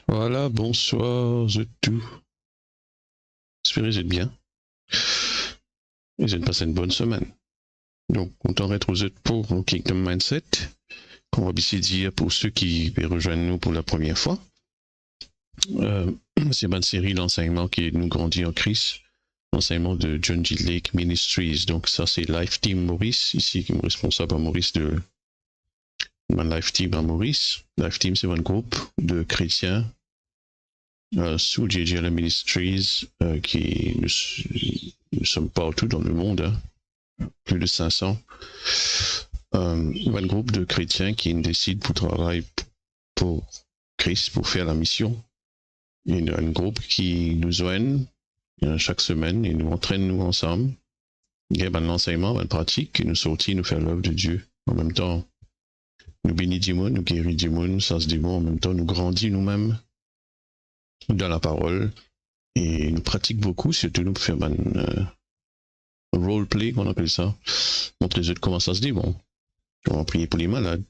Voilà, bonsoir, je tout. J'espère que vous êtes bien. Et vous êtes passé une bonne semaine. Donc, on t'en retrouve pour un Kingdom Mindset, qu'on va ici dire pour ceux qui rejoignent nous pour la première fois. C'est une série d'enseignements qui nous grandit en Christ, l'enseignement de John G. Lake Ministries. Donc, ça, c'est Life Team Maurice, ici, qui est responsable à Maurice de Life Team à Maurice. Life Team, c'est un groupe de chrétiens sous JGL Ministries qui nous sommes partout dans le monde, hein, plus de 500. Un groupe de chrétiens qui décident pour travailler pour Christ, pour faire la mission. Il y a un groupe qui nous joignent chaque semaine et nous entraîne nous ensemble. Il y a un enseignement, une pratique qui nous sortit, nous faire l'œuvre de Dieu. En même temps, nous bénissons, nous guérissons, ça se dit bon, en même temps, nous grandissons nous-mêmes dans la parole et nous pratiquons beaucoup, surtout nous faire un roleplay, qu'on appelle ça, montrer les autres comment ça se dit bon. On va prier pour les malades,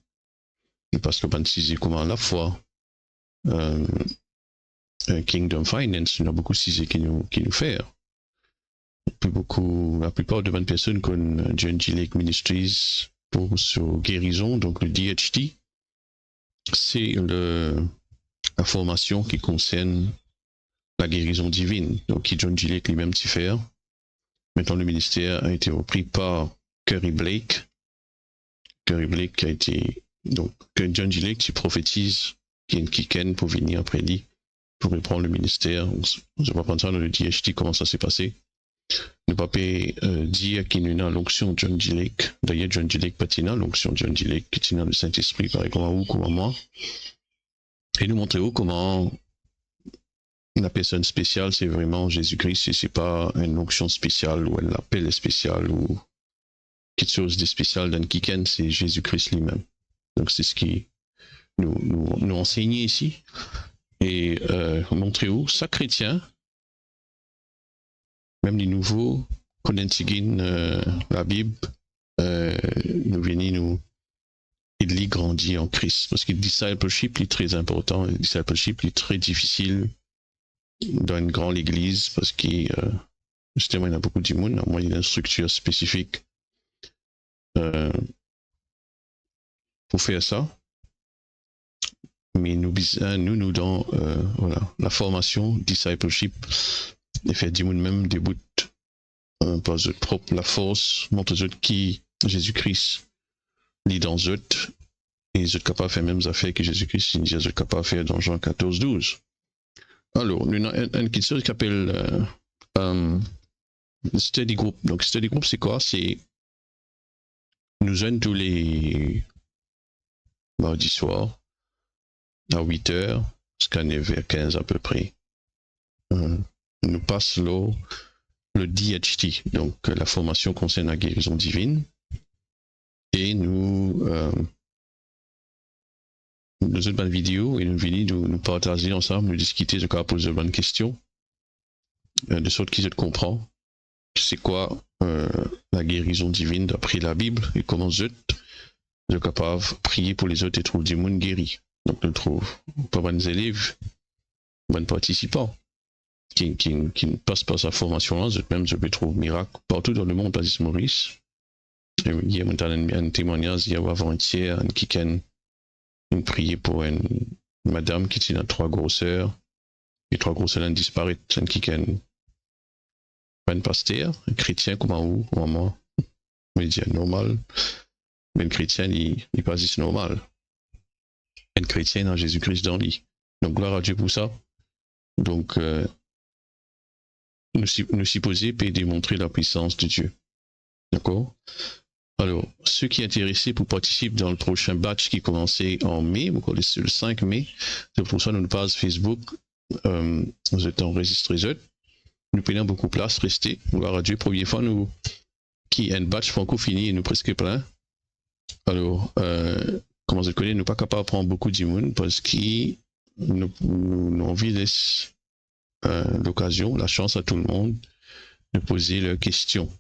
parce que ben si comment la foi, Kingdom Finance, il y a beaucoup de sujets qui nous fait. La plupart de 20 personnes comme John G. Lake Ministries pour sur guérison, donc le DHT, c'est la formation qui concerne la guérison divine, donc qui John G. Lake lui-même s'y fait. Maintenant, le ministère a été repris par Curry Blake. Curry Blake a été, donc, que John G. Lake qui prophétise qui ken pour venir après lui, pour reprendre le ministère. On ne va pas prendre ça dans le DHT, comment ça s'est passé. Ne pas dire qu'il y a l'onction John G. Lake. D'ailleurs, John G. Lake patina l'onction John G. Lake, qui tient le Saint-Esprit, pareil comme moi. Et nous montrer comment la personne spéciale, c'est vraiment Jésus-Christ, et c'est pas une onction spéciale ou un appel spécial ou quelque chose de spécial dans le Kiken, c'est Jésus-Christ lui-même. Donc c'est ce qui nous enseigne ici. Et montrer où ça chrétien, même les nouveaux, connaissent la Bible, nous venons il grandit en Christ. Parce que le discipleship est très important, le discipleship est très difficile dans une grande église, parce que justement il y a beaucoup de monde, moi il y a une structure spécifique pour faire ça. Mais nous dans voilà, la formation, discipleship, et faire du monde même des bouts par eux propre la force, montre eux qui Jésus-Christ lit dans eux, et ils sont capables de faire les mêmes affaires que Jésus-Christ, ils sont capables de faire dans Jean 14, 12. Alors, nous avons une question qui s'appelle Study Group. Donc, Study Group, c'est quoi? C'est nous avons tous les mardis soirs à 8h, jusqu'à 9h15 à peu près. Nous passons le DHT, donc la formation concerne la guérison divine. Et nous avons une vidéo et nous venons nous partager ensemble, nous discuter, je crois, poser de bonnes questions, de sorte qu'ils comprennent c'est quoi la guérison divine d'après la Bible et comment eux sont capables de prier pour les autres et trouver du monde guéri. Donc nous trouvons pas bonnes élèves, bonnes participants qui ne passent pas sa formation là, même je peux trouver miracle partout dans le monde, pas juste Maurice. Il y a un témoignage, il y a avant-hier, qui can une prière pour une madame qui tient 3 grosseurs, et 3 grosseurs disparaissent, qui can pas un pasteur, un chrétien comme moi, mais il dit normal, mais le chrétien, il pas juste normal. Un chrétien dans Jésus-Christ dans lui. Donc gloire à Dieu pour ça. Donc nous supposons peut démontrer la puissance de Dieu. D'accord? Alors, ceux qui sont intéressés pour participer dans le prochain batch qui commençait en mai, c'est le 5 mai, c'est pour ça que nous page Facebook, nous êtes enregistrés, nous prenons beaucoup de place, restez, gloire à Dieu, première fois, nous, qui un batch franco fini et nous presque plein. Alors, comment je connais, nous pas capables de prendre beaucoup de monde parce que nous envie laisser l'occasion, la chance à tout le monde de poser leurs questions.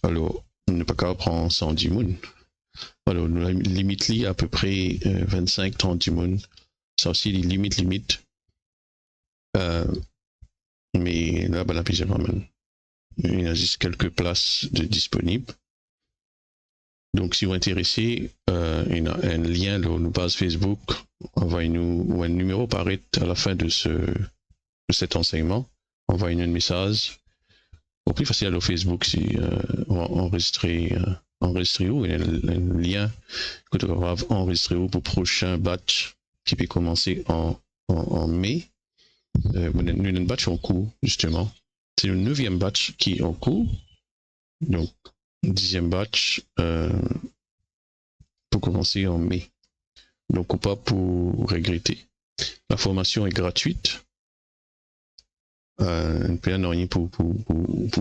Alors, on n'est pas capable de prendre 110 moun. Alors, nous limitons à peu près 25-30 moun. Ça aussi, les limites. Mais là, ben, il y a juste quelques places disponibles. Donc, si vous êtes intéressé, il y a un lien dans nos pages Facebook. Envoyez-nous, ou un numéro apparaît à la fin de cet enseignement. Envoyez-nous un message. Au plus facile, au Facebook, si enregistrer où, il y a un lien que tu vas enregistrer pour le prochain batch qui peut commencer en mai. Nous avons un batch en cours, justement. C'est le 9e batch qui est en cours. Donc, 10e batch pour commencer en mai. Donc, pas pour regretter. La formation est gratuite. Un peu rien pour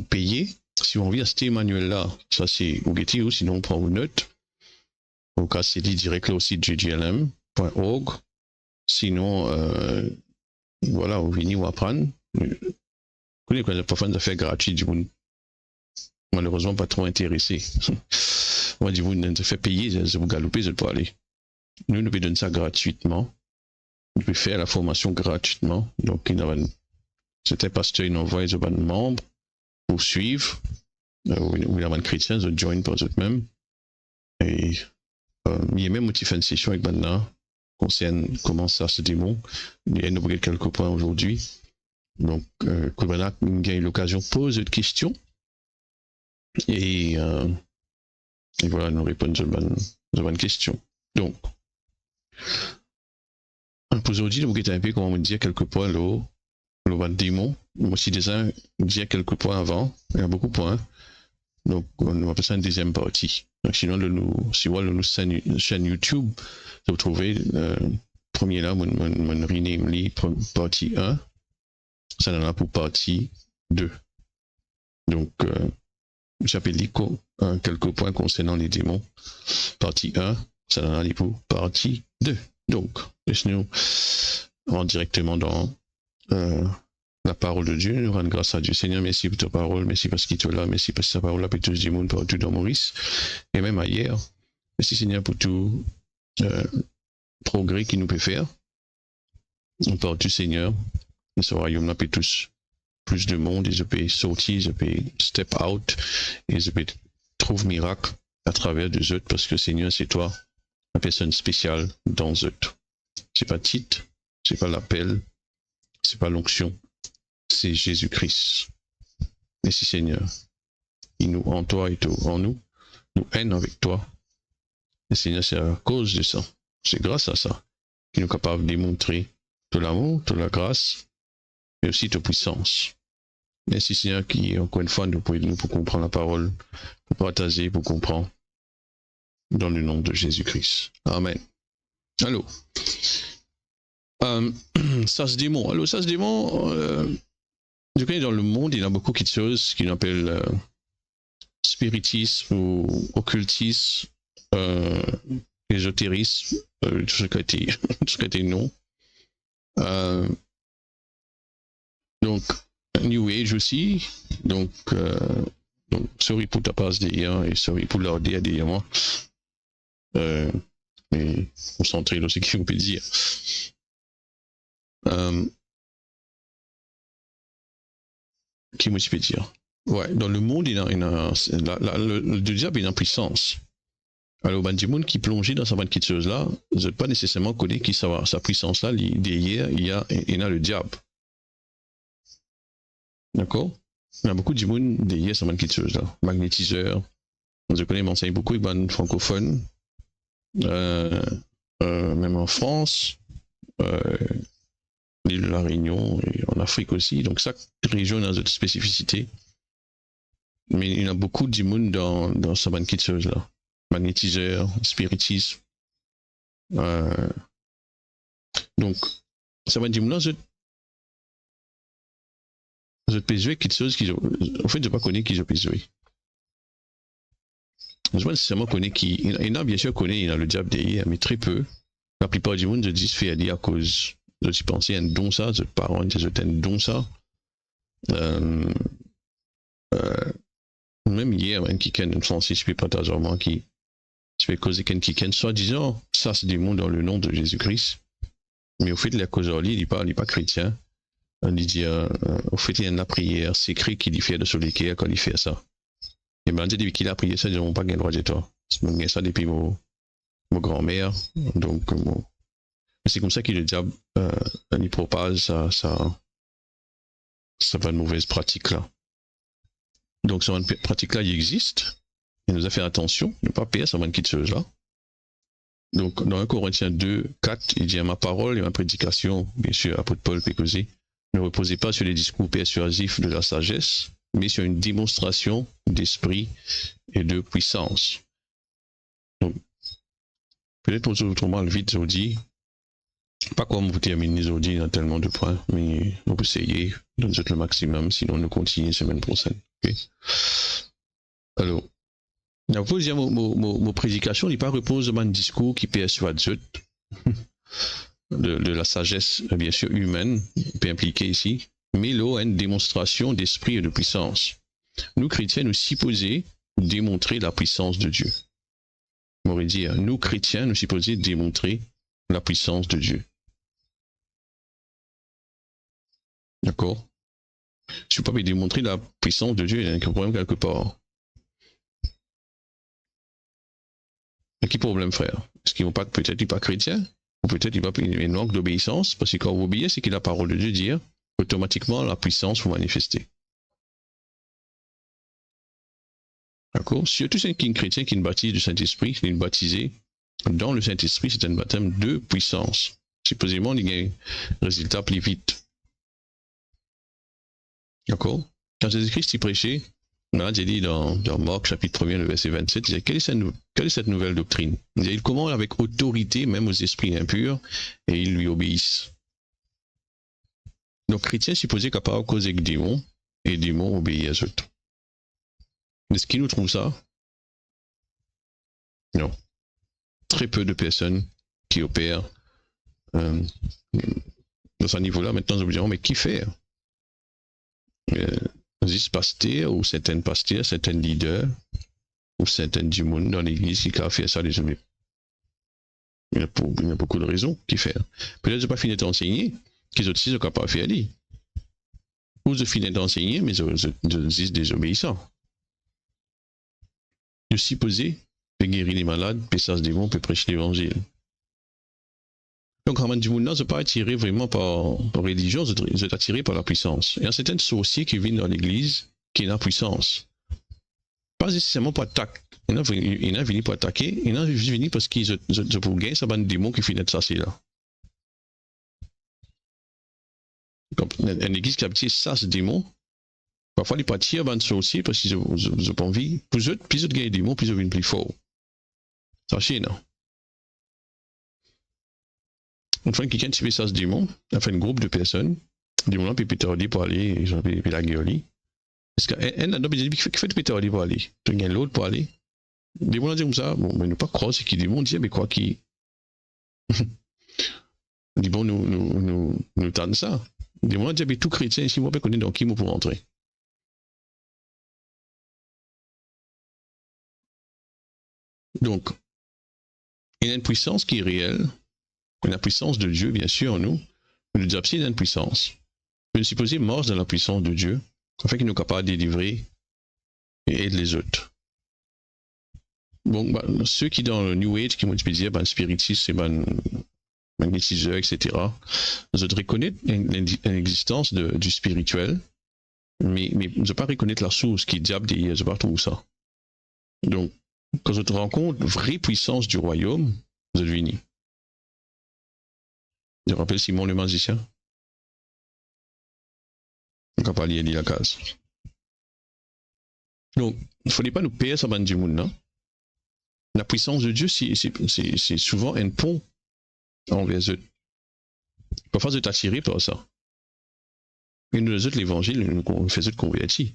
payer. Si on vient à cet manuel-là, ça c'est au Getty ou sinon on prend une note. Au cas c'est dit direct là aussi jglm.org. Sinon, voilà, on vient ou apprendre. Vous connaissez quand il n'y a pas de faire gratuit, du coup, malheureusement pas trop intéressé. On va dire, vous nous fait payer, vous galopez, vous pouvez aller. Nous pouvons donner ça gratuitement. Vous pouvez faire la formation gratuitement. Donc, c'était pasteur, il envoie les membres pour suivre. Ou il y a un chrétien, ils join par eux-mêmes. Et il y a même une petite session avec maintenant concerne comment ça se démonte. Il y a quelques points aujourd'hui. Donc, Koubana a eu l'occasion de poser des questions. Et voilà, nous répondons aux bonnes questions. Donc, pour aujourd'hui, nous allons un peu, comment on dit, quelques points là. Le bas de démon. Moi aussi, déjà, dire quelques points avant. Il y a beaucoup de points. Donc, on va passer à une deuxième partie. Donc, sinon, si vous avez une chaîne YouTube, vous trouvez, premier là, mon rename partie 1. Ça en a pour partie 2. Donc, j'appelle quelques points concernant les démons. Partie 1, ça en a pour partie 2. Donc, laissez-nous rentrer directement dans la parole de Dieu. Nous rendons grâce à Dieu. Seigneur, merci pour ta parole. Merci parce qu'il est là. Merci parce que ta parole a pu toucher le monde partout dans Maurice et même ailleurs. Merci, Seigneur, pour tout progrès qu'il nous peut faire. On parle du Seigneur. Et ce royaume-là peut tous plus de monde. Et je peux sortir, je peux step out. Et je peux trouver miracle à travers des autres parce que, Seigneur, c'est toi, la personne spéciale dans eux. C'est pas titre, c'est pas l'appel, c'est pas l'onction. C'est Jésus-Christ. Merci Seigneur. Il nous en toi et tout en nous. Nous haine avec toi. Et Seigneur, c'est à cause de ça. C'est grâce à ça qu'il nous est capable de démontrer tout l'amour, toute la grâce, mais aussi toute puissance. Merci Seigneur qui, encore une fois, nous pour comprendre la parole, pour partager, pour comprendre. Dans le nom de Jésus-Christ. Amen. Allô. Ça se démon. Alors, ça se démon. Je connais dans le monde, il y a beaucoup de choses qu'on appelle spiritisme ou occultisme, ésotérisme, tout ce qui a été non. Donc, New Age aussi. Donc sorry pour ta passe derrière et sorry pour l'ordi derrière moi. Mais concentré là, c'est ce qu'on peut dire. Qui moi je peux dire? Ouais, dans le monde, le diable est en puissance. Alors, ben, du monde qui plongeait dans cette chose-là, je ne pas nécessairement connaître qui sa puissance-là, derrière, il y a le diable. D'accord? Il y a beaucoup de monde derrière cette chose-là. Magnétiseur. Je connais, m'enseigne beaucoup, il y a francophone. Même en France, l'île de la Réunion et en Afrique aussi. Donc, chaque région a une spécificité. Mais il y a beaucoup de monde dans cette chose-là. Magnétiseur, spiritisme. Donc, ça va dire, là, je peux jouer quelque chose qui, en fait, je ne pas connais qui je peux jouer. Je ne sais pas nécessairement connaître qui. Il y en a bien sûr connaît, il y a le diable derrière, mais très peu. La plupart du monde, je dis, se fait aller à cause. Je pensais à un don ça, je parents, je un don ça. Même hier, un qui une français, je peux partager moi qui. Je peux causer quelqu'un, soit disant, ça c'est du monde dans le nom de Jésus-Christ. Mais au fait, la cause il n'est pas chrétien. On dit, au fait, il y a une prière secrète qui dit faire de solidaire quand il fait ça. Et ben, depuis qu'il a prié ça, ils n'ont pas gagné le droit de toi. C'est ça depuis mon grand-mère. Donc, c'est comme ça que le diable, il propage ça va de mauvaises pratiques là. Donc, cette pratique-là, il existe. Il nous a fait attention, ne pas perdre cette quitteuse-là. Donc, dans 1 Corinthiens 2, 4, il dit à ma parole et ma prédication, bien sûr, apôtre Paul Pécosé, ne reposez pas sur les discours persuasifs de la sagesse, mais sur une démonstration d'esprit et de puissance. Donc, peut-être pour autrement, le vite, je dis, pas comme vous terminez aujourd'hui dans tellement de points, mais on peut essayer de nous le maximum, sinon nous continuons semaine prochaine. Okay? Alors, la mon prédication n'est pas repose sur un discours qui persuade de la sagesse, bien sûr, humaine, peut impliquer ici, mais là, une démonstration d'esprit et de puissance. Nous, chrétiens, nous supposons démontrer la puissance de Dieu. On pourrait dire, nous, chrétiens, nous supposons démontrer la puissance de Dieu. D'accord? Si vous ne pouvez pas démontrer la puissance de Dieu, il y a un problème quelque part. Mais quel problème, frère? Est-ce qu'ils vont pas, peut-être pas chrétien? Ou peut-être il va une manque d'obéissance? Parce que quand vous obéissez, c'est que la parole de Dieu dit, automatiquement, la puissance vous manifester. D'accord? Surtout c'est un chrétien qui est baptisé du Saint-Esprit, qui est baptisé dans le Saint-Esprit, c'est un baptême de puissance. Supposément, il y a un résultat plus vite. D'accord? Quand Jésus-Christ y prêchait, là, j'ai dit dans Marc chapitre 1, le verset 27, il dit, quelle est cette nouvelle doctrine? Il dit, il commande avec autorité, même aux esprits impurs, et ils lui obéissent. Donc, chrétien supposé capable de causer avec des démons, et les démons obéissent à eux. Est-ce qu'il nous trouve ça? Non. Très peu de personnes qui opèrent dans ce niveau-là. Maintenant, nous dirons, mais qui fait? Des pasteurs ou certains pasteurs, certains leaders ou certains du monde dans l'église qui ont fait ça les amis. Il y a beaucoup de raisons qui font. Peut-être que je n'ai pas fini d'enseigner, qu'ils aussi sont capables de faire. Ou je finis d'enseigner, mais je suis désobéissant. Je suis supposé de guérir les malades, passer des démons, peut prêcher l'évangile. Donc, Raman du monde, je ne pas attiré vraiment par religion, je suis attiré par la puissance. Il y a certains sorciers qui viennent dans l'église qui ont la puissance. Pas nécessairement pour attaquer. Il y en a venu pour attaquer, il y en a juste venu parce qu'ils ont pour gagner, ça va un démon qui finit de ça, c'est là. Comme une église qui a petit ça, ce démon, parfois ils partent tirer un sorcier parce qu'ils n'ont pas envie. Plus ils gagnent des démons, plus ils viennent plus fort. Ça, c'est non. Enfin, quelqu'un qui fait ça, ce démon, enfin, un groupe de personnes, des démons, puis Peter dit pour aller, ils ont puis la gueule. Parce qu'un homme dit, qui fait Peter dit pour aller? Tu as l'autre pour aller? Les démons disent comme ça, bon, mais ne pas croire, c'est qu'ils démons disent, mais quoi qui. Dit bon, nous tendons ça. Les démons disent, mais tout chrétien ici, moi, je connais dans qui moi pour rentrer. Donc, il y a une puissance qui est réelle. La puissance de Dieu, bien sûr, en nous. Mais le diable, il y a une puissance. Je me supposé mort dans la puissance de Dieu, afin qu'il nous capable de délivrer et aider les autres. Bon, ceux qui dans le New Age, qui m'ont dit, ben, spiritisme, c'est magnétiseur, etc., je reconnaître l'existence du spirituel, mais je ne pas reconnaître la source qui est diable derrière, je ne pas trouver ça. Donc, quand je te rends compte, vraie puissance du royaume, vous êtes venu. Je rappelle Simon le magicien. On va pas lire la case. Donc, il ne fallait pas nous payer ça du monde, non? La puissance de Dieu, c'est souvent un pont envers eux. Parfois, vous attiré par ça. Et nous, l'évangile, nous faisons convertir.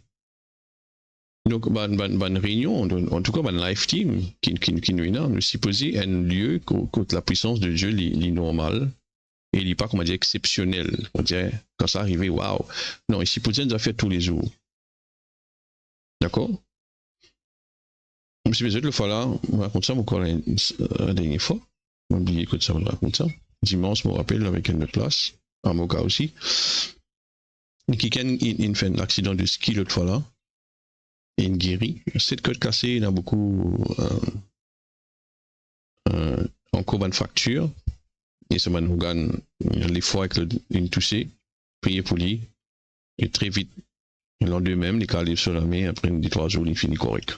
Donc, une réunion, en tout cas, une live team, qui nous est là, nous supposons un lieu où la puissance de Dieu est normale. Et il n'est pas, comment dire, exceptionnel. On dirait, quand ça arrive, waouh. Non, il supposait nous a fait tous les jours. D'accord? Monsieur Bézot, le fois là, on raconte ça encore la dernière fois. On oublie que ça, on raconte ça. Dimanche, je me rappelle, avec une place, à Moka aussi. Quelqu'un il fait un accident de ski l'autre fois là, et il guérit. Cette côte cassée, il a beaucoup encore bonne fracture. Et ça m'a nous gagne les fois avec une touchée, prier pour lui, et très vite, le lendemain, il calé sur la main, après une 3 jours, il finit correct.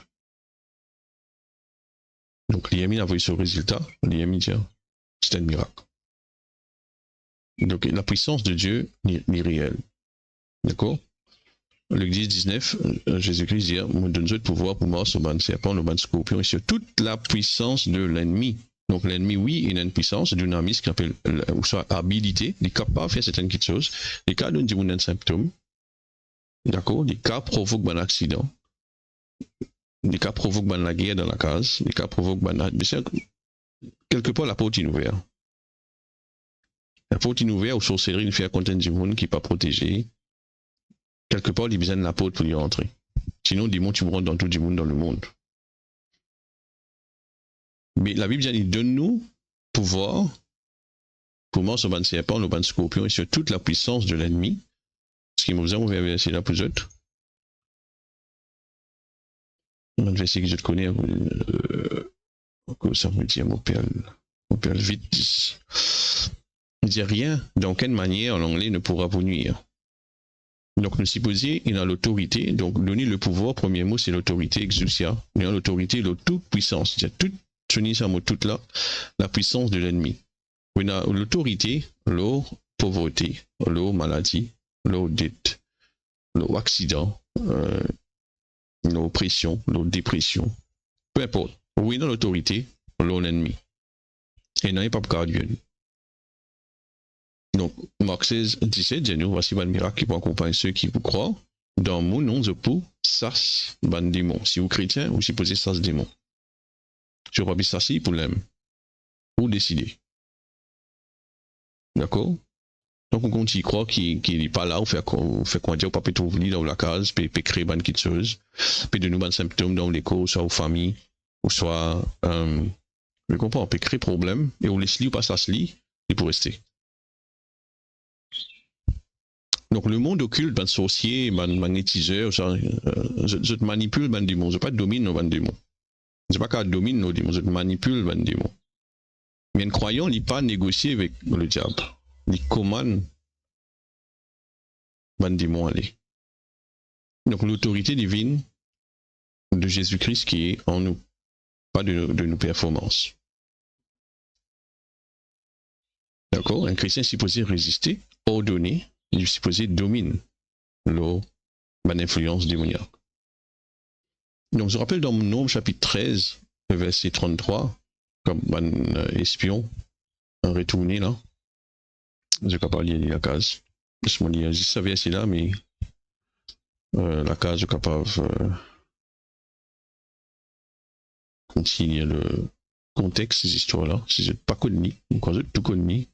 Donc, l'IMI a vu ce résultat, l'IMI dit, c'est un miracle. Donc, la puissance de Dieu n'est réelle. D'accord? Luc 10, 19, Jésus-Christ dit, moi donne le pouvoir pour mort sur le serpent, le scorpion, et sur toute la puissance de l'ennemi. Donc l'ennemi, oui, il a une puissance, dynamisme qui appelle, ou soit habilité, il est capable de faire certaines choses. Les cas nous disons un symptôme, d'accord? Les cas provoquent un accident. Les cas provoquent la guerre dans la case. Les cas provoquent quelque part la porte est ouverte. La porte est ouverte aux sorcelleries, il fait contenir du monde qui n'est pas protégé. Quelque part, il a besoin de la porte pour y rentrer. Sinon, dis-moi, tu rentres dans tout le monde dans le monde. Mais la Bible dit, donne-nous pouvoir pour moi sur le serpent, le scorpion et sur toute la puissance de l'ennemi. Ce qui nous a ouvert verset là pour eux. Un verset que je connais, ça me dit, mon père vite. Il dit rien, d'aucune manière, l'anglais ne pourra vous nuire. Donc, nous supposons il a l'autorité, donc donner le pouvoir, premier mot, c'est l'autorité, exousia. Il a l'autorité, la toute puissance. Il y a toute là, la puissance de l'ennemi. Il a l'autorité, la pauvreté, la maladie, la dette, l'accident, l'oppression, la dépression. Peu importe. Oui, il a l'autorité, l'ennemi. Et non, il n'y a pas de gardien. Donc, Marc 16, 17, dit nous, voici un miracle qui peut accompagner ceux qui vous croient. Dans mon nom, je peux sas ban démon. Si vous chrétien, vous supposez sas démon. Je crois que ça, c'est pour l'aime. Vous décidez. D'accord? Donc, on continue à croire qu'il n'est pas là, on fait quoi dire, on peut pas trouver dans la case, puis créer une petite chose, puis de nous des symptômes dans l'école, soit aux familles, ou soit, je comprends, on peut créer problème, et on laisse ou pas ça se lit, et pour rester. Donc, le monde occulte, ben sorcier, ben magnétiseur, ça, je te manipule, ben démon. Je ne pas domine, ben démon. Je ne pas qu'à dominer nos démons, je te manipule, ben démon. Mais un croyant, il n'est pas négocié avec le diable. Il commande, ben démon, aller. Donc, l'autorité divine de Jésus-Christ qui est en nous, pas de nos performances. D'accord? Un chrétien est supposé résister, ordonner, il est supposé dominer l'influence démoniaque. Donc, je rappelle dans Nombre chapitre 13, verset 33, comme un espion, un retourné là. Je ne vais pas lire la case. Je me dis, ça verset là, mais la case, je suis capable continuer le contexte de ces histoires-là. Si je n'ai pas connu, quand je tout connu.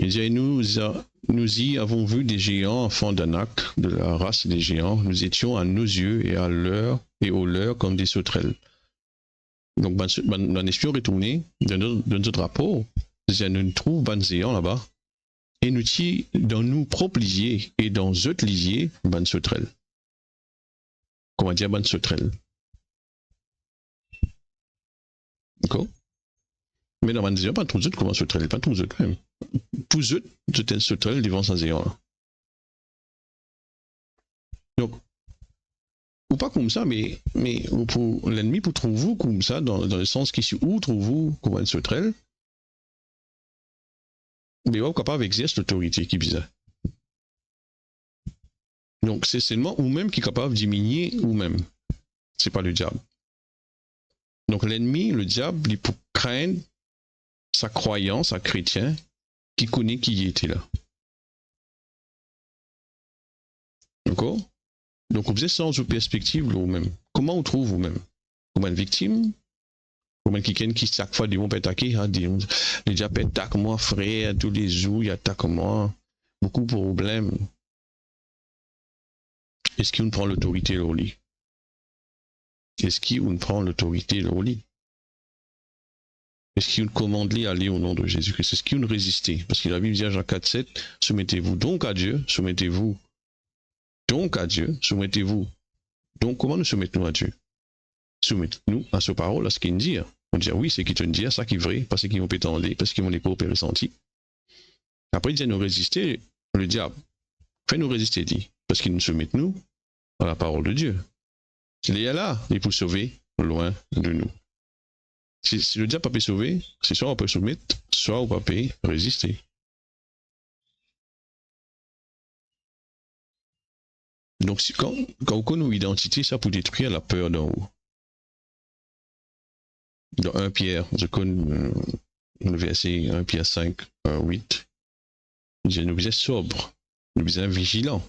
Il dit, nous y avons vu des géants, enfants d'Anak, de la race des géants. Nous étions à nos yeux et à leur et aux leurs comme des sauterelles. Donc, un espion retourné dans notre rapport, nous trouvons des géants là-bas et nous tirons dans nos propres lisiers et dans d'autres lisiers, des sauterelles. Comment dire, des sauterelles? D'accord? Mais dans les géants, pas tous autres comment sauterelles, pas tous autres même. Tous autres, c'est un sauterelle devant ces géants. Donc, ou pas comme ça, mais pour l'ennemi, pour trouver vous comme ça, dans le sens qui est où trouvez-vous comme un sauterelle, mais vous êtes capable d'exercer l'autorité qui est bizarre. Donc, c'est seulement vous-même qui est capable de diminuer vous-même. C'est pas le diable. Donc, l'ennemi, le diable, il peut craindre sa croyance à chrétien qui connaît qui était là. D'accord? Donc, vous êtes sans perspective vous-même. Comment vous trouvez vous-même? Comme une victime? Comme quelqu'un qui chaque fois dit on peut attaquer, les diables attaquent moi, frère, tous les jours, ils attaquent moi. Beaucoup de problèmes. Est-ce qu'on prend l'autorité au lit? Est-ce qu'on prend l'autorité au lit? Est-ce qu'il commande à aller au nom de Jésus-Christ? Est-ce qu'il résiste? Parce que la Bible dit à Jean 4,7, soumettez-vous donc à Dieu, soumettez-vous donc à Dieu, soumettez-vous. Donc, comment nous soumettons à Dieu? Soumettons-nous à sa parole, à ce qu'il dit. On dit, oui, c'est qu'il te dit, ça qui est vrai, parce qu'ils vont pétender, parce qu'ils vont les coopérer sentis. Après, il dit, nous résister, le diable. Fais-nous résister, dit, parce qu'il nous soumet, nous, à la parole de Dieu. Il est là, il est pour sauver loin de nous. Si le diable peut sauver, c'est soit on peut soumettre, soit on peut résister. Donc, quand on connaît une identité, ça peut détruire la peur d'en haut. Dans 1 Pierre, je connais le verset 1 Pierre 5, 8. Il dit, nous sommes sobres, nous sommes vigilants.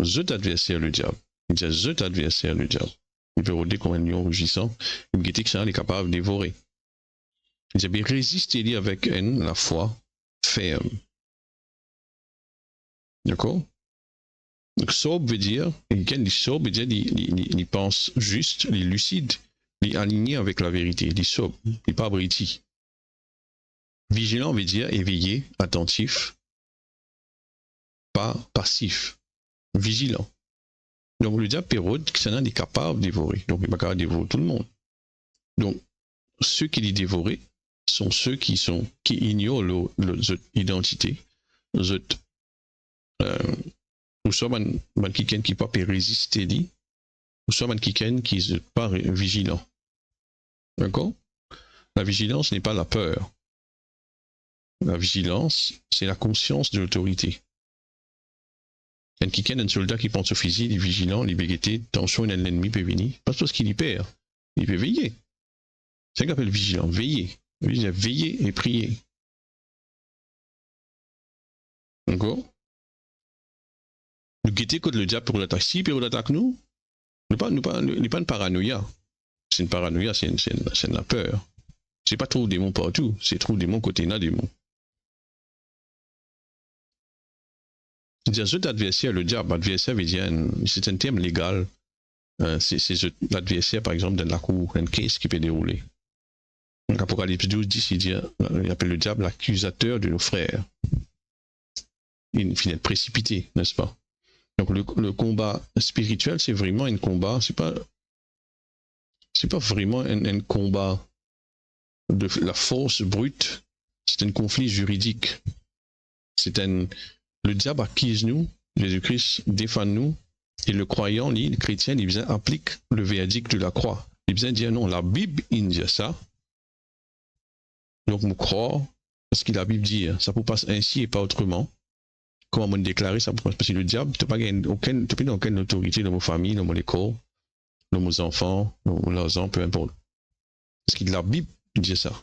Zut adversaire le diable. Il dit, zut adversaire le diable. Il peut rôder comme un lion rugissant. Il dit que ça est capable de dévorer. Il dit, résistez-lui avec haine, la foi ferme. D'accord? Donc, sobre veut dire, et quelqu'un dit sobre veut dire, il pense juste, il est lucide, il est aligné avec la vérité, il est sobre, il n'est pas abruti. Vigilant veut dire éveillé, attentif, pas passif, vigilant. Donc, le diable pérode, ça n'est capable de dévorer. Donc, il n'est pas capable de dévorer tout le monde. Donc, ceux qui les dévorent sont ceux qui ignorent leur identité, ou soit quelqu'un qui ne peut pas résister, ou soit quelqu'un qui n'est pas vigilant. D'accord? La vigilance n'est pas la peur. La vigilance, c'est la conscience de l'autorité. Quelqu'un, un soldat qui pense au fusil, il est vigilant, il est béguetté, attention, l'ennemi peut venir. Pas parce qu'il y perd, il peut veiller. C'est ce qu'on appelle vigilant, veiller. Veiller et prier. D'accord? Nous guetter contre le diable pour l'attaquer. Si il attaque nous, n'est pas une paranoïa. C'est une paranoïa, c'est de la peur. C'est pas trop de démons partout, c'est trop de démons côté d'un démon. C'est l'adversaire, le diable, l'adversaire veut dire, c'est un terme légal. C'est l'adversaire, par exemple, dans la cour, un case qui peut dérouler. Donc, Apocalypse 12 dit, il appelle le diable l'accusateur de nos frères. Il finit précipité, n'est-ce pas? Donc, le combat spirituel, c'est vraiment un combat, c'est pas vraiment un combat de la force brute, c'est un conflit juridique. Le diable accuse nous, Jésus-Christ défend nous, et le croyant, le chrétien, il applique le verdict de la croix. Il vient dire non, la Bible, il dit ça. Donc, nous croyons, parce que la Bible dit, ça peut passer ainsi et pas autrement. Comment on déclarer ça? Parce que le diable, tu n'as aucune autorité dans vos familles, dans mon école, dans vos enfants, dans leurs enfants, peu importe. Parce que la Bible dit ça.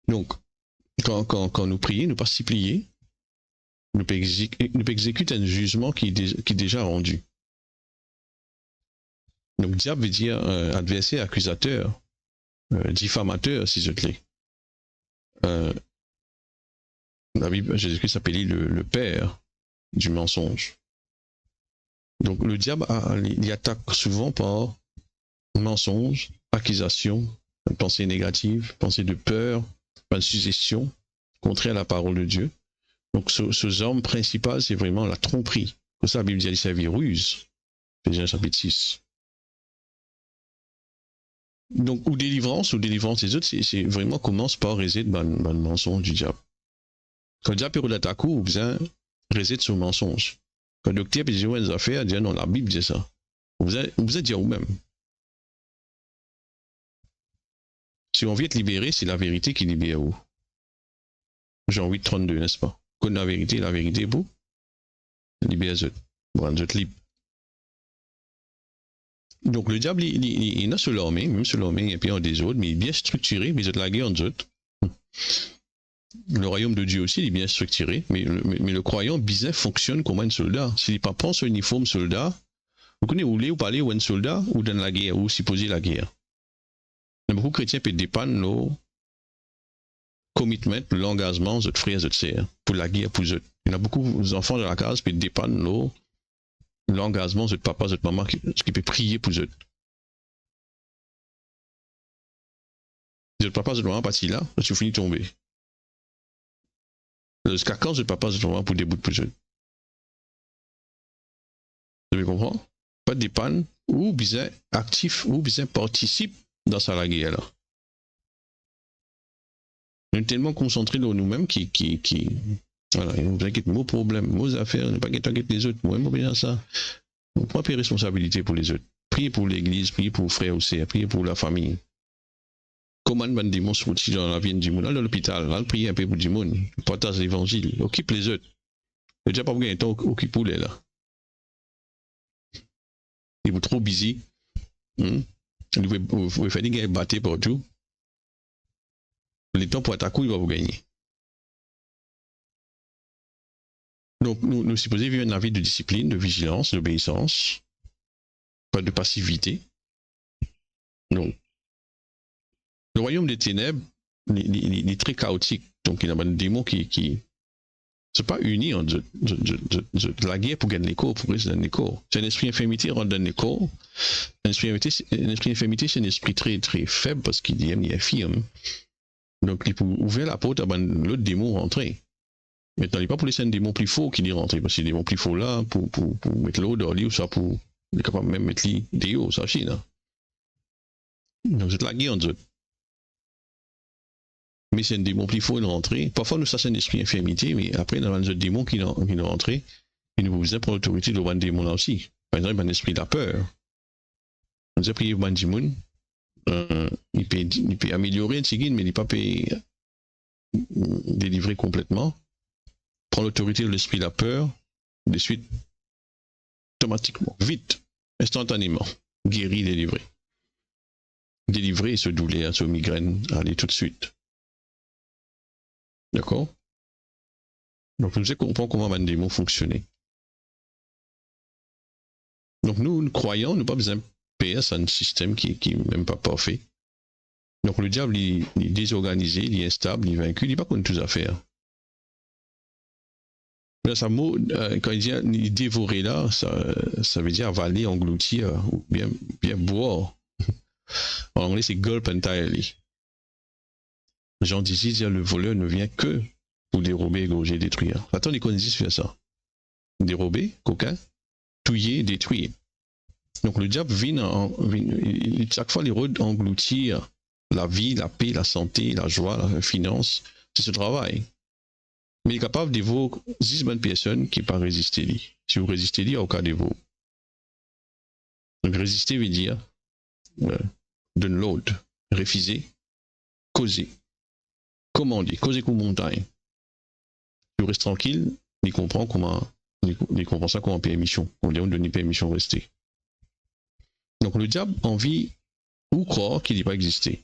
Donc, quand nous prions, nous pas s'y plier, nous pouvons exécuter un jugement qui est déjà rendu. Donc, diable veut dire adversaire, accusateur, diffamateur, si je te l'ai. La Bible, Jésus-Christ s'appelait le père du mensonge. Donc, le diable, il attaque souvent par mensonge, accusation, pensée négative, pensée de peur, une suggestion, contraire à la parole de Dieu. Donc, ce arme principal, c'est vraiment la tromperie. Pour ça, la Bible dit qu'il servit ruse. Éphésiens chapitre 6. Donc, ou délivrance des autres, c'est vraiment commence par résider dans le mensonge du diable. Quand le diable peut l'attaquer, ou bien réside sur le mensonge. Quand le docteur peut dire des affaires, il dit non, la Bible dit ça. Vous allez dire vous-même. Si on veut être libéré, c'est la vérité qui libère vous. Jean 8, 32, n'est-ce pas? Connaître la vérité vous libère les autres. Vous êtes libre. Donc le diable, il a sur l'armée, même sur l'armée, et puis en des autres, mais il est bien structuré, mais il est la guerre en autres. Le royaume de Dieu aussi, il est bien structuré, mais le croyant bizarre fonctionne comme un soldat. S'il ne prend son uniforme soldat, vous connaissez où vous parlez ou un soldat, ou dans la guerre, ou supposé la guerre. Beaucoup de chrétiens peuvent dépendre nos commitment, l'engagement, de frères et de sœurs, pour la guerre, pour eux. Il y a beaucoup d'enfants dans la case qui dépendent nos l'engagement de papa, de maman qui peut prier pour eux. De papa, de maman parti là, tu finis tomber. Jusqu'à quand de papa, de maman pour débouter pour eux. Vous comprenez? Pas de panne, ou bien actif, ou bien participe dans sa guerre là. On est tellement concentré dans nous-mêmes qui voilà, on nous inquiète nos problèmes, nos affaires, on n'est pas inquiète les autres, moi, bien ça. On prend pas responsabilité pour les autres. Priez pour l'église, priez pour les frères aussi, priez pour la famille. Comment on démon sorti dans la vie du monde, dans l'hôpital, là, priez un peu pour du monde, partage l'évangile, occupe les autres. Le diable pas gagné temps, occupe pour les là. Il est trop busy. Vous pouvez faire des gars battre partout. Le temps pour attaquer, il va vous gagner. Donc, nous supposons vivre une vie de discipline, de vigilance, d'obéissance, pas de passivité. Non. Le royaume des ténèbres, il est très chaotique. Donc, il y a des démons qui c'est pas uni en de la guerre pour gagner les corps, pour rester dans les corps. C'est un esprit infirmité rentre dans les corps. Un esprit infirmité, c'est un esprit très, très faible parce qu'il est infirme. Donc, il peut ouvrir la porte à l'autre démon rentrer. Maintenant, il n'est pas pour laisser un démon plus fort qui dit rentrer, parce que les démons plus forts là, pour mettre l'eau dans lui, ou ça pour être capable même mettre lui des hauts, ça chine. Donc, c'est la guerre en deux. Mais c'est un démon plus fort de rentrer. Parfois, nous, ça c'est un esprit infirmité, mais après, dans un démon qui est rentré, il nous vous pour l'autorité de un démon là aussi. Par exemple, un esprit de la peur. Nous avons prié pour un démon, il peut améliorer un petit mais il ne peut pas délivrer complètement. Prend l'autorité de l'esprit de la peur, de suite, automatiquement, vite, instantanément, guéri, délivré. Délivrer ce douleur, ce migraine, aller tout de suite. D'accord? Donc, nous comprenons comment un démon fonctionne. Donc, nous croyons, nous n'avons pas besoin de payer à un système qui n'est même pas parfait. Donc, le diable, il est désorganisé, il est instable, il est vaincu, il n'est pas contre toutes affaires. Là, ça mot, quand il dit dévorer là, ça veut dire avaler, engloutir, ou bien boire. En anglais, c'est gulp entirely. Jean dit, le voleur ne vient que pour dérober, égorger, détruire. Attends, les connaissances fait ça. Dérober, coquin, touiller, détruire. Donc le diable vient chaque fois, il rôde engloutir la vie, la paix, la santé, la joie, la finance. C'est ce travail. Mais il est capable de vous 10 bonnes personnes qui ne peuvent pas résister. Si vous résistez, il n'y a aucun de vous. Donc résister veut dire donner l'autre, refuser, causer, commander, causer comme montagne. Tu restes tranquille, il comprend comment, il comprend ça comment permission. On lui donne permission de rester. Donc le diable a envie ou croire qu'il n'est pas existé.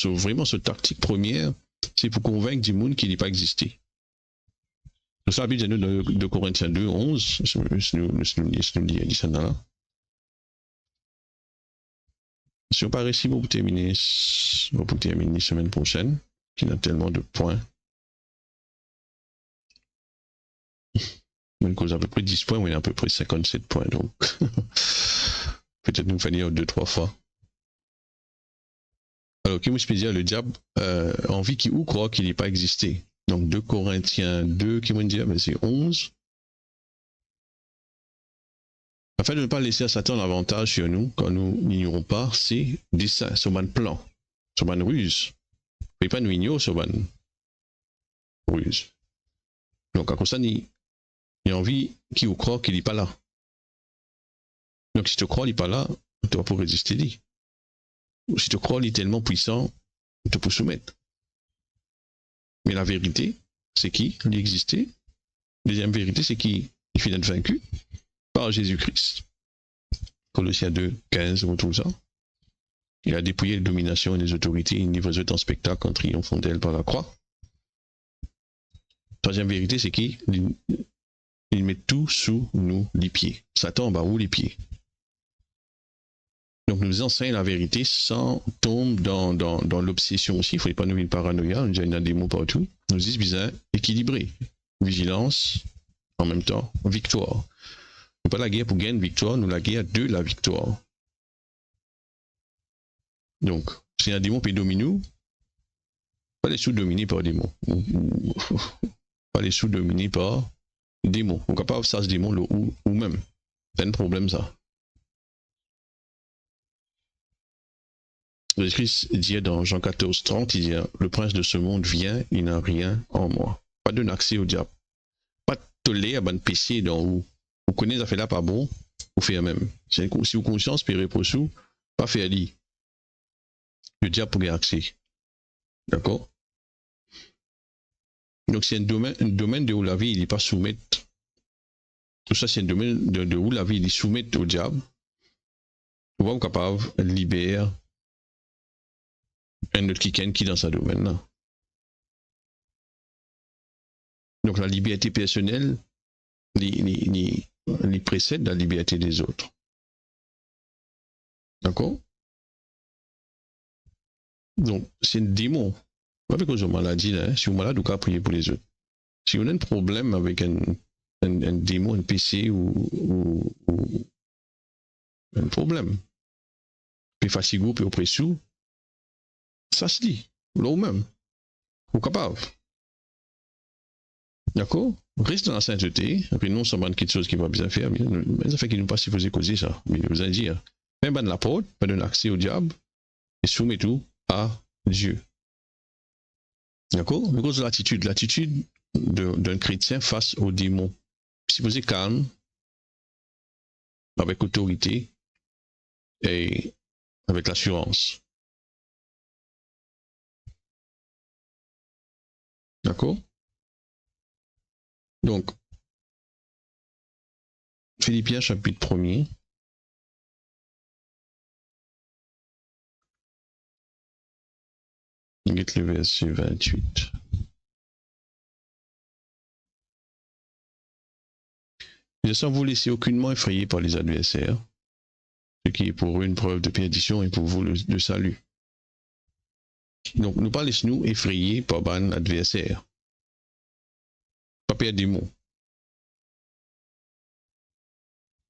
Vraiment, cette tactique première, c'est pour convaincre du monde qu'il n'est pas existé. C'est ça, la Bible de Corinthiens 2, 11, nous dit ça là. Si on pas réussi pour terminer la semaine prochaine, qui a tellement de points. On cause à peu près 10 points, mais à peu près 57 points, donc peut-être nous faire dire 2-3 fois. Alors, qui me dire le diable envie qui ou croit qu'il n'est pas existé. Donc 2 Corinthiens 2, qui me dit, c'est 11. Afin de ne pas laisser à Satan l'avantage sur nous, quand nous n'ignorons pas, c'est dessein, sur un plan, sur une ruse. Mais pas nous ignorer sur une ruse. Donc, à cause de ça, il y a envie qui ou croit qu'il n'est pas là. Donc, si tu crois qu'il n'est pas là, tu vas pas résister lui. Si tu crois qu'il est tellement puissant, tu peux soumettre. Mais la vérité, c'est qu'il existait. Deuxième vérité, c'est qu'il finit d'être vaincu par Jésus-Christ. Colossiens 2, 15, on trouve ça. Il a dépouillé les dominations et les autorités, il livre eux en spectacle en triomphant d'elle par la croix. Troisième vérité, c'est qu'il met tout sous nous les pieds. Satan en bas où les pieds. Donc, nous enseigne la vérité sans tomber dans l'obsession aussi. Il ne faut pas nous une paranoïa, on a des mots partout. Nous disons bien équilibré. Vigilance, en même temps, victoire. Nous pas la guerre pour gagner une victoire, nous la guerre de la victoire. Donc, si un démon peut dominer nous, pas les sous-dominés par démon. Pas les sous-dominés par démon. On est capable de ça ce démon ou même. C'est un problème ça. Jésus-Christ dit dans Jean 14, 30, il dit, le prince de ce monde vient, il n'a rien en moi. Pas de accès au diable. Pas de tolérer à bon péché dans où. Vous connaissez, ça fait là pas bon, vous faites même. Si vous conscience, puis reposez, pas faire dit. Le diable pour gagner accès. D'accord? Donc c'est un domaine de où la vie, il n'est pas soumettre. Tout ça, c'est un domaine de où la vie, il est soumettre au diable. Vous êtes capable de libérer un autre qui dans ce domaine-là. Donc la liberté personnelle, les précède la liberté des autres. D'accord? Donc, c'est un démon. Pas parce que vous avez maladie, là, si vous êtes malade, vous pouvez prier pour les autres. Si vous avez un problème avec un démon, un PC ou un problème, puis fatigué, puis oppressé, ça se dit, là ou même. Vous êtes capable. D'accord? Reste dans la sainteté, et puis non seulement quelque chose qui va bien faire, mais ça fait qu'il ne pas supposé causer ça. Mais vous allez dire, faites ban la porte, pas donner accès au diable, et soumettez tout à Dieu. D'accord? Mais cause de l'attitude d'un chrétien face aux démons. Supposé calme, avec autorité et avec l'assurance. D'accord? Donc, Philippiens chapitre 1er. Le verset 28. Je sans vous laisser aucunement effrayé par les adversaires, ce qui est pour eux une preuve de perdition et pour vous le salut. Donc, nous pas laissons-nous effrayer par un adversaire. Pas perdre des mots.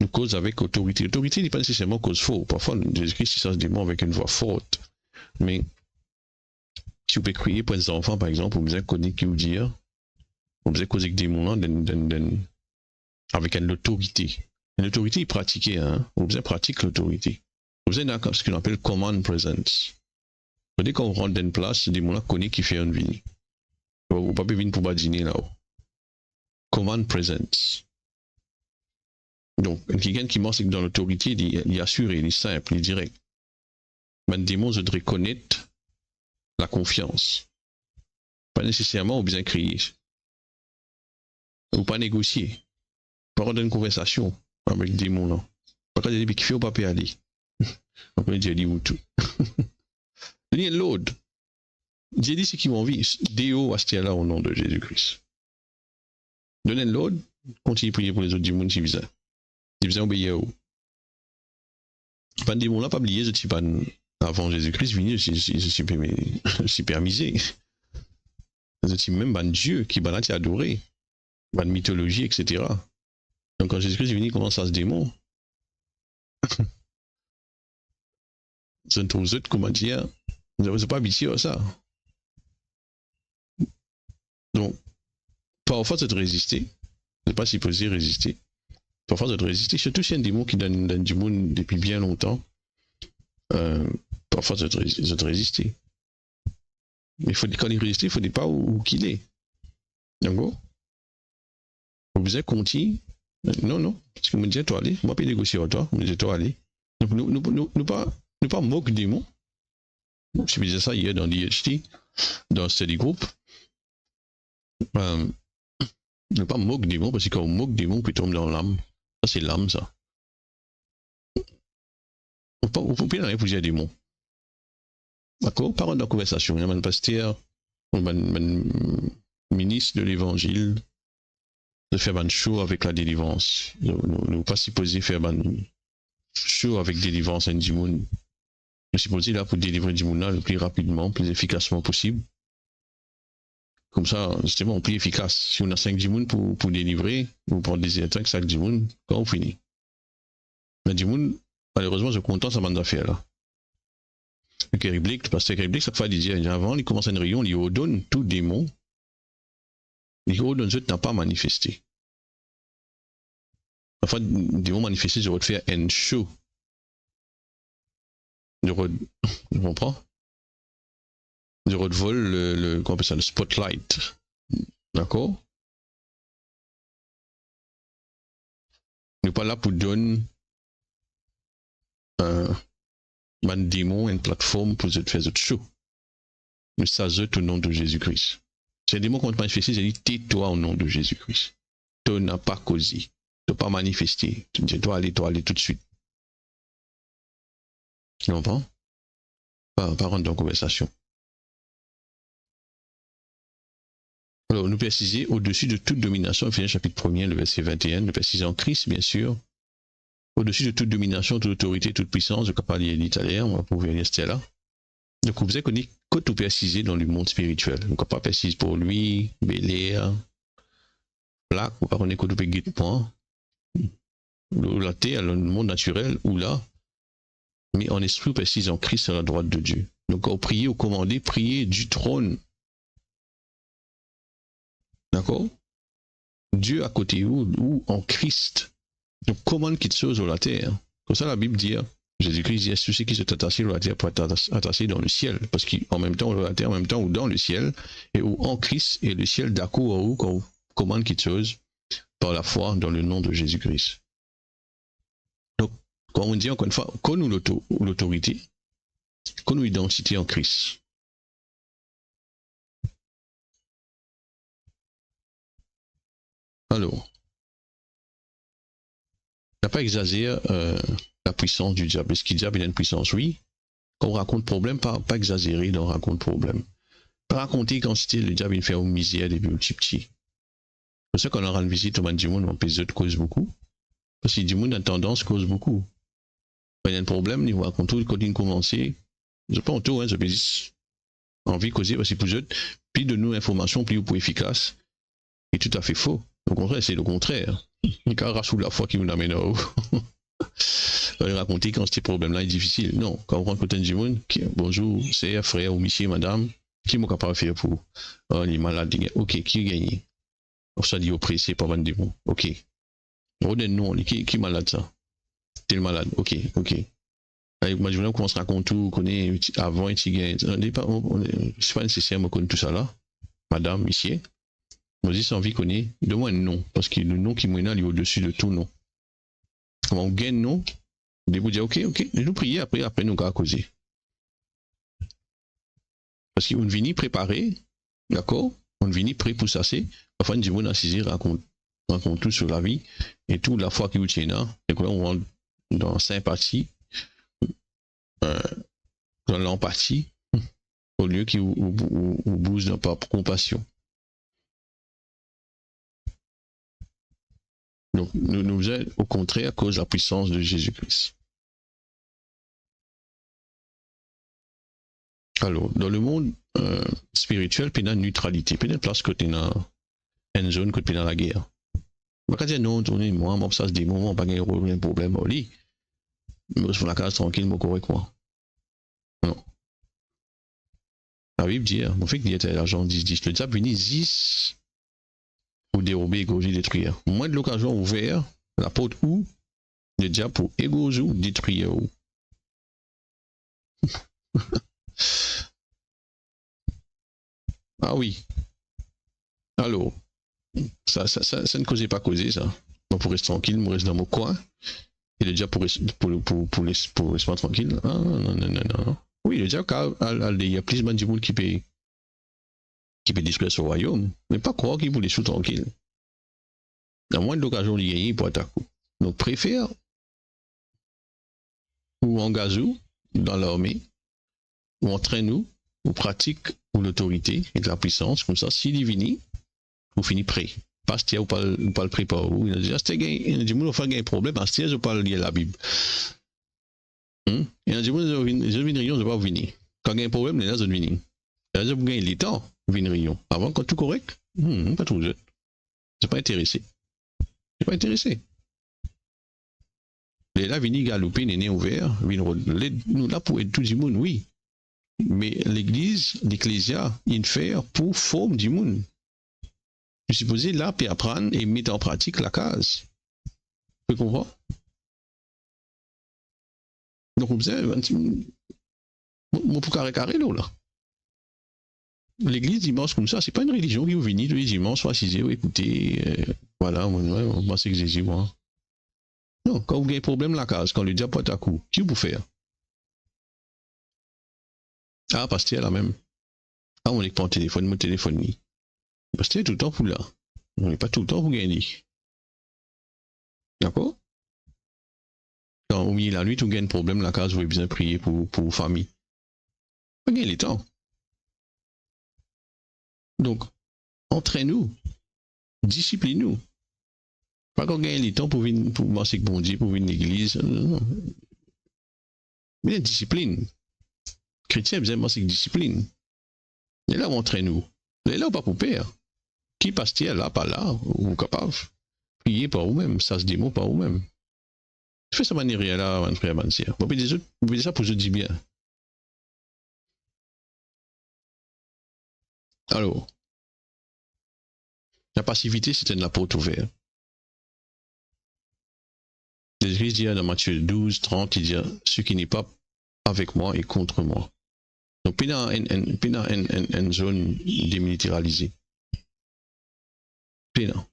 Nous cause avec autorité. L'autorité n'est pas nécessairement cause faux. Parfois, Jésus-Christ il sort des mots avec une voix forte. Mais si vous pouvez crier pour les enfants, par exemple, vous besoin de connaître qui vous dire, vous besoin de causer des mots avec une autorité. L'autorité est pratiquée, hein. Vous besoin de pratiquer l'autorité. Vous besoin de ce qu'on appelle command presence. Dès qu'on rentre dans une place, des mots connaissent qui fait une vie. Vous ne pouvez pas venir pour dîner là-haut. Command presence. Donc, quelqu'un qui marche dans l'autorité, il est assuré, il est simple, il est direct. Mais le démon, je devrais connaître la confiance. Pas nécessairement, on besoin de crier. Ou pas négocier. Pas avoir une conversation avec le démon, là. Pas dire qu'il fait ou pas peut aller. On peut dire, dis-vous tout. Donnez l'autre. J'ai dit ce qu'ils m'ont vu. Déo, astia là au nom de Jésus-Christ. Donnez l'autre. Continuez à prier pour les autres démons qui visent. Ils visent obéir. Pas de démon là, pas oublier, je suis pas avant Jésus-Christ, je suis permisé. Je suis même un Dieu qui va adorer. Une mythologie, etc. Donc quand Jésus-Christ est venu, comment ça se démon? C'est un autres, comment dire, vous n'avez pas habitué à ça. Donc, parfois c'est de résister. Je ne sais pas si possible résister. Parfois c'est de résister. Surtout si un démon qui donne du monde depuis bien longtemps. Parfois c'est de résister. Mais quand il résiste, il ne faut pas où qu'il est. D'accord? Vous êtes conti. Non. Parce que vous me dites, toi, allez. Moi, je peux négocier avec toi. Vous me dites, toi, allez. Donc, nous pas moquer des mots. Je disais ça hier dans DHT, dans Study Group. Ne pas moquer des mots, parce que quand on moque des mots, puis tombe dans l'âme. Ça, c'est l'âme, ça. Vous pouvez rien pour dire des mots. D'accord? Parole de la conversation. Il y a un pasteur, un ministre de l'évangile, de faire un show avec la délivrance. Nous pas supposé faire un show avec délivrance à un démon. Nous supposé là pour délivrer du monde le plus rapidement, plus efficacement possible. Comme ça, c'est bon, plus efficace. Si on a 5 dimoun pour délivrer, vous prenez des états que 5 dimoun, quand on finit. Mais dimoun, malheureusement, je suis content, ça m'a d'affaires là. Le Kériblick, le pasteur Kériblick, ça fait dire, avant, il commence une réunion, il ordonne tout démon. Il ordonne ceux qui n'ont pas manifesté. Enfin, des démons manifestés, je vais te faire un show. Je comprends? Je revole comment on appelle ça, le spotlight. D'accord? On n'est pas là pour donner un démon, une plateforme pour faire autre show. Mais ça, c'est au nom de Jésus-Christ. C'est un démon qu'on te manifester, c'est dit, tais-toi au nom de Jésus-Christ. Tu n'as pas causé. Tu n'as pas manifesté. Tu dis, toi aller tout de suite. Tu comprends? Pas rentrer dans la conversation. Alors, nous préciser au-dessus de toute domination, Ephésiens chapitre 1er, le verset 21, nous précisons en Christ, bien sûr, au-dessus de toute domination, toute autorité, toute puissance, je ne peux pas lire l'italien, on va pouvoir lire cela là. Donc, vous savez qu'on est que tout préciser dans le monde spirituel. On ne peut pas préciser pour lui, Béléa, là, on ne peut pas que tout guider point. La terre, le monde naturel, ou là, mais en esprit, précise en Christ à la droite de Dieu. Donc, quand on prie, on commande, prier du trône. D'accord? Dieu à côté ou en Christ. Donc, comment quelque chose sur la terre? Comme ça, la Bible dit, Jésus-Christ dit, tout ce qui sont attachés sur la terre pour être attachés dans le ciel. Parce qu'en même temps, sur la terre, en même temps, ou dans le ciel, et ou en Christ, et le ciel d'accord, ou quand on commande quelque chose par la foi dans le nom de Jésus-Christ. Donc, quand on dit encore une fois, qu'on nous l'autorité, qu'on nous l'identité en Christ. Alors, on n'a pas exagéré la puissance du diable. Est-ce qu'il diable il a une puissance? Oui. Quand on raconte problème, pas exagérer dans raconte problème. Pas raconter quand c'était le diable il fait une misère depuis petit. C'est pour ça qu'on aura une visite au man du monde, on peut cause beaucoup. Parce que du monde a tendance cause beaucoup. Quand il y a un problème, il va raconter quand il commence. Je pas en tout, je peux dire envie de causer parce que pour eux, plus de nous informations, plus pour efficace. Et tout à fait faux. Au contraire, c'est le contraire. Il rassure la foi qui nous amène à haut. Raconter quand ces problèmes-là est difficile. Non, quand on rencontre quelqu'un du monde, bonjour, c'est frère ou monsieur, madame, qui est capable de faire pour les malades? Ok, qui gagne? On s'est dit oppressé par un démon. Ok. Redonne-nous, qui est malade ça? T'es le malade. Ok. Moi, je commence à raconter tout, connaît avant et tu gagnes. C'est pas nécessaire de connaître tout ça là. Madame, monsieur. Moi, j'ai envie de connaître, donne-moi un nom, parce que le nom qui m'est là, il est au-dessus de tout nom. Comment on gagne nom? Vous dire, ok, nous prier après nous allons causer. Parce qu'on vient préparé, d'accord? On vient prêt pour ça, c'est. Enfin, on dit, on a saisi, raconte tout sur la vie, et toute la foi qui vous tient là, et que là, on rentre dans sympathie, dans l'empathie, au lieu qu'il vous bouge dans par compassion. Donc, nous aide au contraire à cause de la puissance de Jésus-Christ. Alors, dans le monde spirituel, il y a une neutralité. Il y a une place que tu es dans une zone que tu es dans la guerre. Je ne vais pas dire non, moi, ça se dit, moi, pas de problème. Mais je suis la case tranquille, je correct moi. Non. La Bible dit, mon fait qu'il y a l'argent 10, le diable vient 10 pour dérober, égorger, détruire. Moins de l'occasion ouverte, la porte où le diable pour égorger ou détruire. Ah oui. Alors, ça ne causait pas causer ça. Moi, pour rester tranquille, je reste dans mon coin. Et le diable pour rester tranquille. Ah, non. Oui, le diable, il y a plus de monde qui peut détruire ce royaume. Mais pas croire qu'il voulait sous tranquille. À moins de l'occasion de gagner pour attaquer. Donc, préfère ou engagez-vous dans l'armée, ou entraînez-nous, ou pratique ou l'autorité et de la puissance. Comme ça, s'il est venu, vous finissez prêt. Pasteur ou pas le préparer. Il a dit, il a dit, on fait un problème, pasteur, je parle lire la Bible. Il a dit, je viens de pas venir. Quand il y a un problème, les gens viennent venir. C'est-à-dire que vous gagnez le temps, Vinrion. Avant, quand tout correct, pas trop jeune. C'est pas intéressé. C'est pas intéressé. Les là, vini galoper, néné ouvert, nous là pour être tout le monde, oui. Mais l'église, l'ecclésia, il fait pour forme du monde. Je suis supposé là, puis apprendre et mettre en pratique la case. Vous comprenez? Donc, vous savez, mon pour carré là. L'église dimanche comme ça, c'est pas une religion qui vous vient tous les dimanches, soit 6 heures, écoutez, voilà, on va s'exiger, moi. Non, quand vous avez un problème la case, quand le diable porte à coup, qui vous faire? Ah, pasteur là même. Ah, on n'est pas en téléphone, mon téléphone ni. Pasteur tout le temps pour là. On n'est pas tout le temps pour gagner. D'accord? Quand au milieu de la nuit, tu as un problème la case, vous avez besoin de prier pour famille. Pas gagner le temps. Donc, entraîne-nous, discipline-nous. Pas qu'on gagne le temps pour venir pour marcher avec bon Dieu, pour venir à l'église. Non. Mais discipline. Chrétien, vous avez marcher avec discipline. Et là, entraîne-nous. Et là, pas pour père. Qui passe-t-il là, pas là, ou capable? Prier par vous-même, ça se démon par vous-même. Fais ça manière là, mon frère, mon sœur. Vous pouvez ça pour je dis bien. Alors, la passivité, c'est une la porte ouverte. Jésus dit dans Matthieu 12, 30, il dit, ce qui n'est pas avec moi est contre moi. Donc, puis dans une zone démilitarisée. Puis dans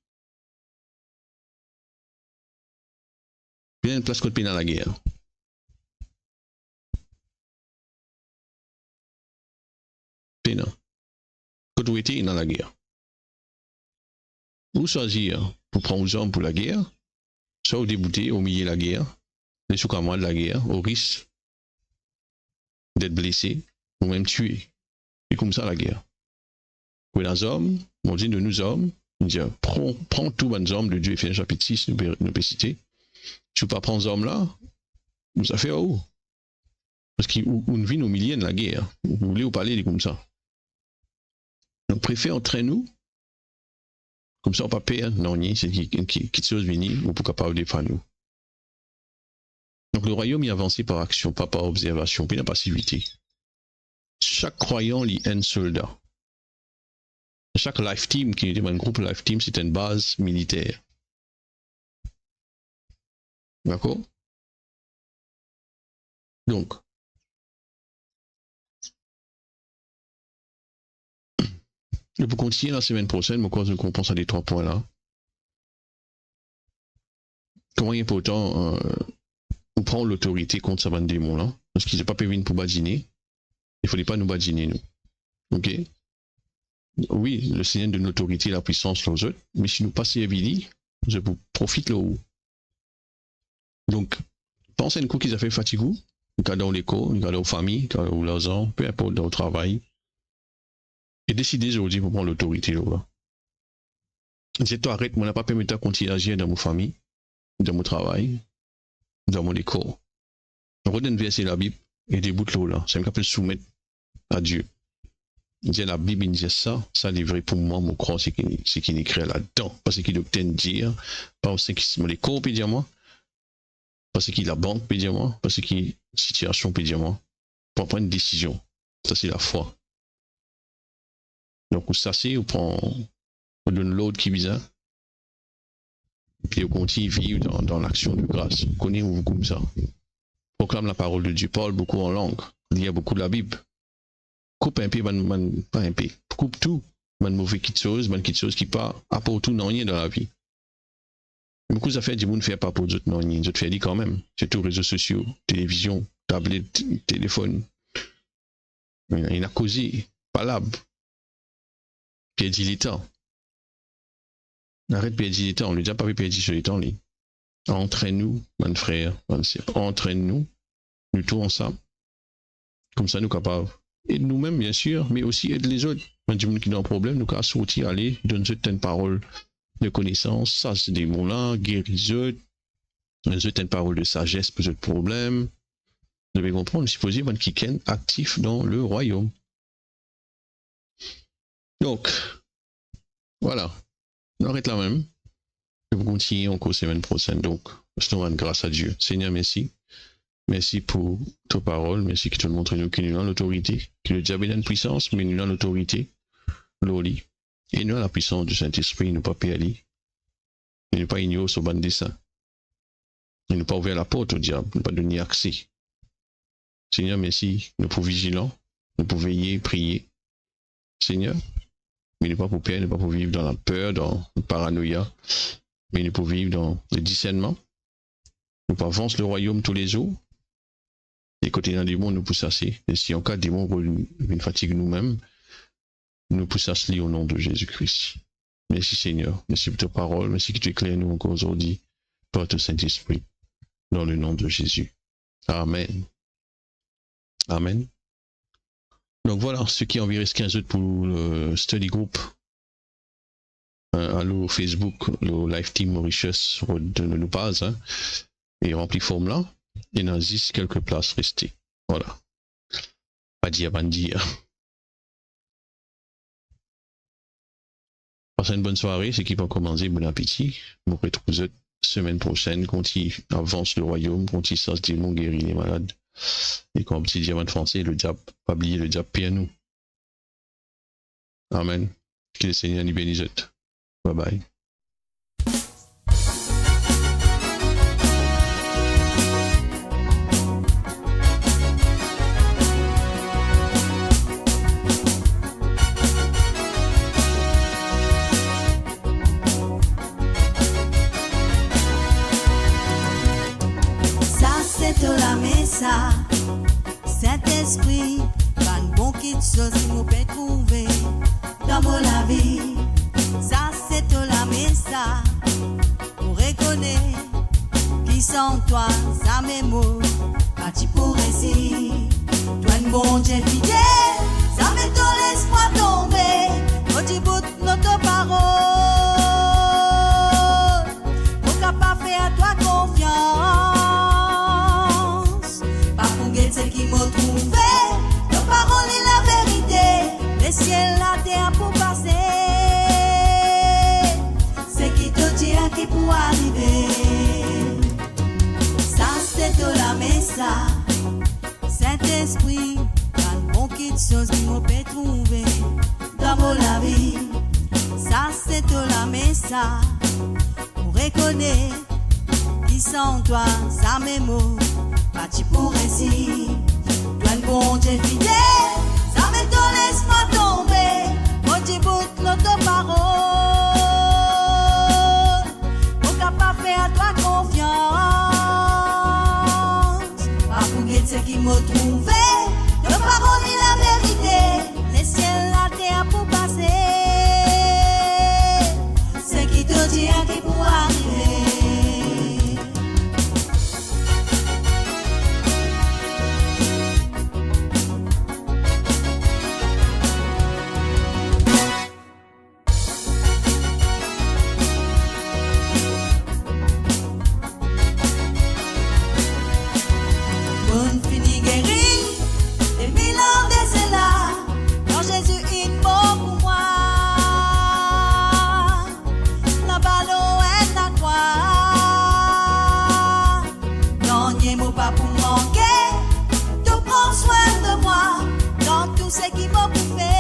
une place côté dans la guerre. Puis dans. Côté où était dans la guerre. Ou choisir pour prendre aux hommes pour la guerre, soit au débouté, au milieu de la guerre, les sous-camarades de la guerre, au risque d'être blessé ou même tué. C'est comme ça la guerre. Pour les hommes, on dit de nous hommes, on dit prends tous les hommes de Dieu, Éphésiens chapitre 6, nous peut citer. Si vous ne pas prendre ces hommes-là, vous avez fait où? Parce qu'on vit au milieu de la guerre. Vous voulez vous parler comme ça. Donc, préfère entraîner-nous. Comme ça, on ne va pas perdre, non, c'est qui chose venir, ou pour capable de défendre nous. Donc, le royaume est avancé par action, pas par observation, puis la passivité. Chaque croyant lit un soldat. Chaque life team, qui est un groupe life team, c'est une base militaire. D'accord? Donc, pour continuer la semaine prochaine, je crois qu'on pense à des 3 points là. Comment il est important on prend l'autorité contre ce démon là, parce qu'ils n'ont pas pu venir pour badiner. Il ne fallait pas nous badiner, nous. Ok? Oui, le Seigneur donne l'autorité et la puissance aux autres, mais si nous passons à Vili, je vous profite là où. Donc, pensez à une coup qu'ils ont fait fatigou, dans l'école, dans leur famille, dans leurs enfants, peu importe, dans le travail. Et décidez aujourd'hui pour prendre l'autorité là. Dis-toi, arrête, moi, n'a pas permis de continuer à agir dans mon famille, dans mon travail, dans mon école. On redonne verser la Bible et des bouts de là. C'est un peu soumettre à Dieu. Il dit la Bible, il dit ça est vrai pour moi, mon croix, c'est qu'il est écrit là-dedans. Parce qu'il obtient dire, parce qu'il l'école peut dire moi, parce qu'il la banque peut dire moi, parce qu'il situation peut dire moi, pour prendre une décision. Ça, c'est la foi. Donc, ça, c'est, on donne l'autre qui vise, puis on continue à vivre dans l'action de grâce. On connaît vous comme ça. Proclame la parole de Dieu, parle beaucoup en langue, lit beaucoup de la Bible. Coupe un peu, pas un peu, coupe tout, mauvais quelque chose qui pas apporte tout non rien dans la vie. Beaucoup d'affaires du monde ne fait pas pour d'autres non rien, d'autres fait quand même. Surtout réseaux sociaux, télévision, tablette, téléphone. Il a causé, palabre. Perdre le temps. Arrête de perdre le temps, on ne lui a pas perdre sur le temps. Entraîne-nous, mon frère, mon sœur. Entraîne-nous, nous tous ensemble. Comme ça, nous sommes capables. Et nous-mêmes, bien sûr, mais aussi aide les autres. Quand il y a qui ont un problème, nous pouvons sortir, aller, donner certaines paroles de connaissance. Ça, c'est des mots-là, guérir les autres. Donner certaines paroles de sagesse pour d'autres problèmes. Vous devez comprendre, supposé, qu'ils sont actifs dans le royaume. Donc, voilà. On arrête là même. Je vais continuer encore semaine prochaine. Donc, je te rends grâce à Dieu. Seigneur, merci. Merci pour ta parole. Merci que tu nous montres que nous avons l'autorité. Que le diable a une puissance, mais nous avons l'autorité. L'oli. Et nous avons la puissance du Saint-Esprit. Nous ne pas perdre. Nous ne pas ignorer ce bon dessein. Nous ne pas ouvrir la porte au diable. Nous ne pas donner accès. Seigneur, merci. Nous pouvons vigilants. Nous pouvons veiller, prier. Seigneur. Mais nous ne pas pour perdre. Nous ne pas pour vivre dans la peur, dans la paranoïa. Mais nous pouvons vivre dans le discernement. Nous pouvons avancer le royaume tous les jours. Et côté d'un démon, nous pouvons chasser. Et si en cas de démon, nous fatigue nous-mêmes, nous pouvons chasser au nom de Jésus-Christ. Merci Seigneur. Merci pour ta parole. Merci que tu éclaires nous encore aujourd'hui par ton Saint-Esprit. Dans le nom de Jésus. Amen. Amen. Donc voilà, ce qui environ 15 autres pour le study group. Allo Facebook, le Live Team Mauritius, de nos bases, hein, et rempli forme là. Et il y a juste quelques places restées. Voilà. Pas dire, pas dire. Passez une bonne soirée, c'est qui va commencer, bon appétit. Vous retrouve semaine prochaine, quand il avance le royaume, quand il sort des démons guéris les malades. Et comme petit diamant français, le diable, pas oublier le diable pire nous. Amen. Que le Seigneur nous bénisse. Bye bye. Ça c'est la mesa, Saint-Esprit, pas de bon qui chose qui nous peut trouver dans mon vie. Ça c'est la mesa, pour reconnaître qui sont toi, ça mes mots, pas tu pourrais si. Toi un bon Dieu fidèle, ça met ton l'espoir tomber, quand tu boutes notre parole, pour capable faire à toi confiance. Pas pour guetter celle qui m'a trouvé, ta parole est la vérité, les ciels la terre pour passer. C'est qui te dit à qui pour arriver. Ça c'est de la mesa, Saint-Esprit, pas de bon qui de choses qui m'ont peut trouver dans mon vie. Ça c'est de la mesa, pour reconnaître qui sont toi, ça mes mots, pas tu pourrais si. Toi un bon Dieu fidèle, ça met ton l'espoir tomber, quand tu boutes notre parole, pour capable faire à toi confiance. Pas pour guetter ce qui m'a trouvé, ta parole est la vérité, les ciels la terre pour passer. C'est qui te dit à qui pour arriver. Bonne fini guérie, des mille ans de cela, quand Jésus est mort pour moi. La ballon est la croix. Non, n'y mot pas pour manquer, tu prends soin de moi, dans tout ce qui m'a bouffé.